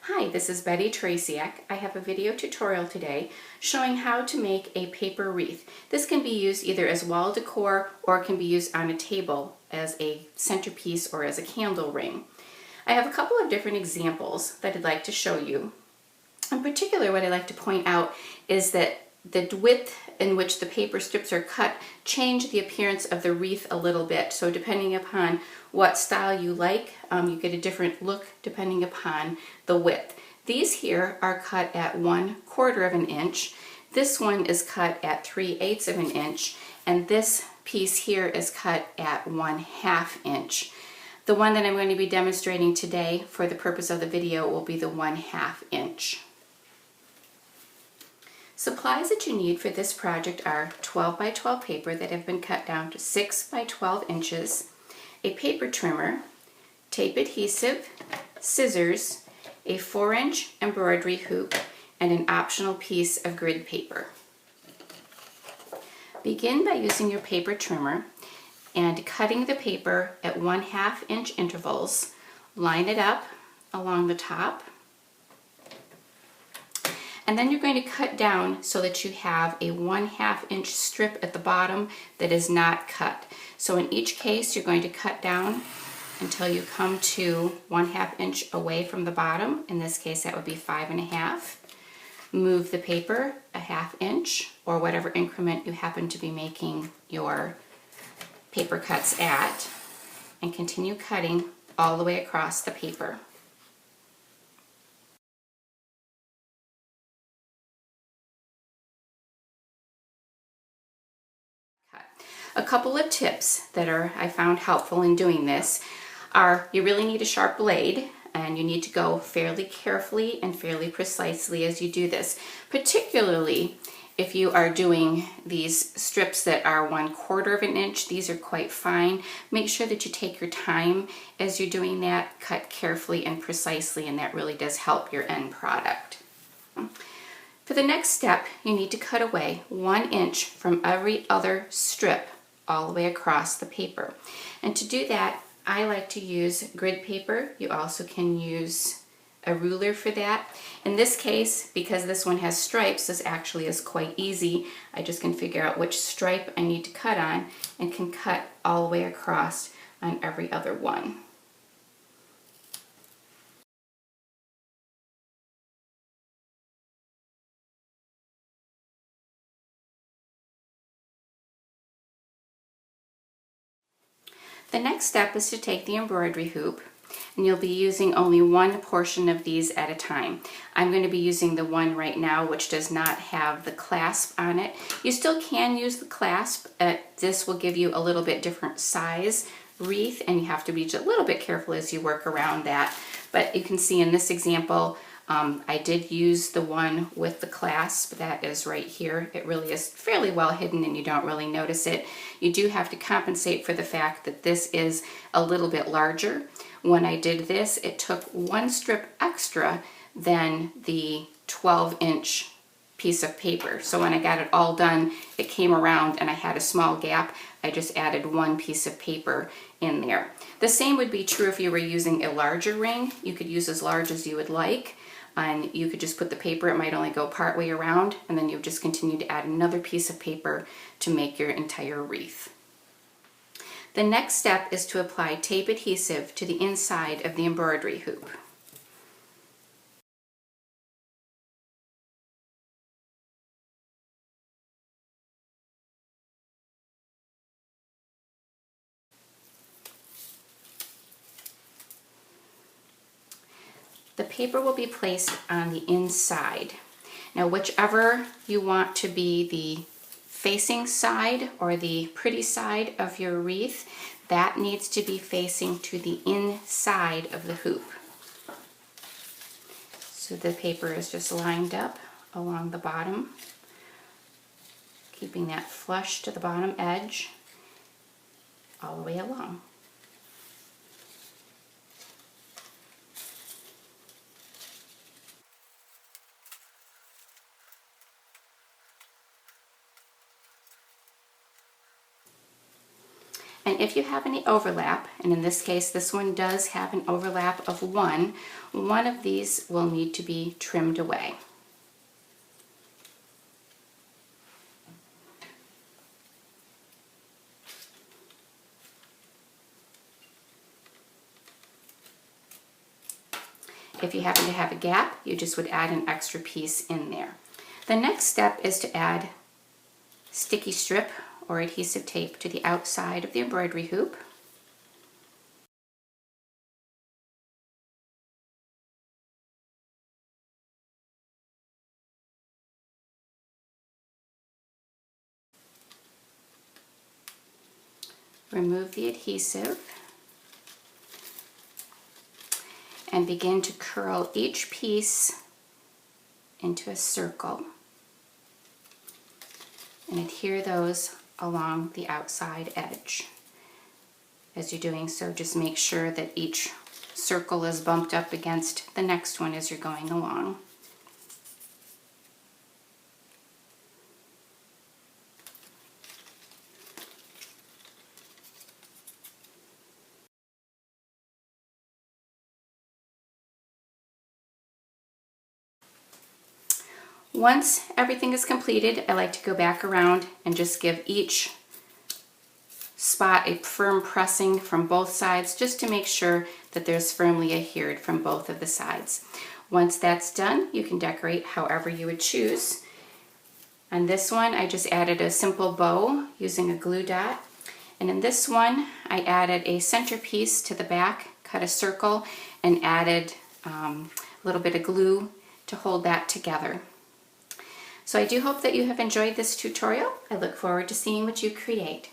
Hi, this is Betty Traciak. I have a video tutorial today showing how to make a paper wreath. This can be used either as wall decor or it can be used on a table as a centerpiece or as a candle ring. I have a couple of different examples that I'd like to show you. In particular, what I'd like to point out is that the width in which the paper strips are cut change the appearance of the wreath a little bit. So depending upon what style you like, you get a different look depending upon the width. These here are cut at 1/4 of an inch. This one is cut at 3/8 of an inch, and this piece here is cut at 1/2 inch. The one that I'm going to be demonstrating today for the purpose of the video will be the 1/2 inch. Supplies that you need for this project are 12 by 12 paper that have been cut down to 6 by 12 inches, a paper trimmer, tape adhesive, scissors, a 4-inch embroidery hoop, and an optional piece of grid paper. Begin by using your paper trimmer and cutting the paper at 1/2 inch intervals. Line it up along the top. And then you're going to cut down so that you have a 1/2 inch strip at the bottom that is not cut. So in each case, you're going to cut down until you come to 1/2 inch away from the bottom. In this case, that would be 5.5. Move the paper a 1/2 inch or whatever increment you happen to be making your paper cuts at, and continue cutting all the way across the paper. A couple of tips that I found helpful in doing this are you really need a sharp blade and you need to go fairly carefully and fairly precisely as you do this, particularly if you are doing these strips that are 1/4 of an inch. These are quite fine. Make sure that you take your time as you're doing that, cut carefully and precisely, and that really does help your end product. For the next step, you need to cut away 1 inch from every other strip all the way across the paper. And to do that, I like to use grid paper. You also can use a ruler for that. In this case, because this one has stripes, this actually is quite easy. I just can figure out which stripe I need to cut on and can cut all the way across on every other one. The next step is to take the embroidery hoop, and you'll be using only one portion of these at a time. I'm going to be using the one right now which does not have the clasp on it. You still can use the clasp. This will give you a little bit different size wreath, and you have to be just a little bit careful as you work around that. But you can see in this example, I did use the one with the clasp. That is right here. It really is fairly well hidden and you don't really notice it. You do have to compensate for the fact that this is a little bit larger. When I did this, it took 1 strip extra than the 12-inch piece of paper. So when I got it all done, it came around and I had a small gap. I just added 1 piece of paper in there. The same would be true if you were using a larger ring. You could use as large as you would like, and you could just put the paper, it might only go part way around, and then you would just continue to add another piece of paper to make your entire wreath. The next step is to apply tape adhesive to the inside of the embroidery hoop. The paper will be placed on the inside. Now, whichever you want to be the facing side or the pretty side of your wreath, that needs to be facing to the inside of the hoop. So the paper is just lined up along the bottom, keeping that flush to the bottom edge all the way along. And if you have any overlap, and in this case this one does have an overlap of one of these will need to be trimmed away. If you happen to have a gap, you just would add an extra piece in there. The next step is to add sticky strip or adhesive tape to the outside of the embroidery hoop. Remove the adhesive and begin to curl each piece into a circle and adhere those along the outside edge. As you're doing so, just make sure that each circle is bumped up against the next one as you're going along. Once everything is completed, I like to go back around and just give each spot a firm pressing from both sides just to make sure that there's firmly adhered from both of the sides. Once that's done, you can decorate however you would choose. On this one, I just added a simple bow using a glue dot. And in this one, I added a centerpiece to the back, cut a circle, and added a little bit of glue to hold that together. So I do hope that you have enjoyed this tutorial. I look forward to seeing what you create.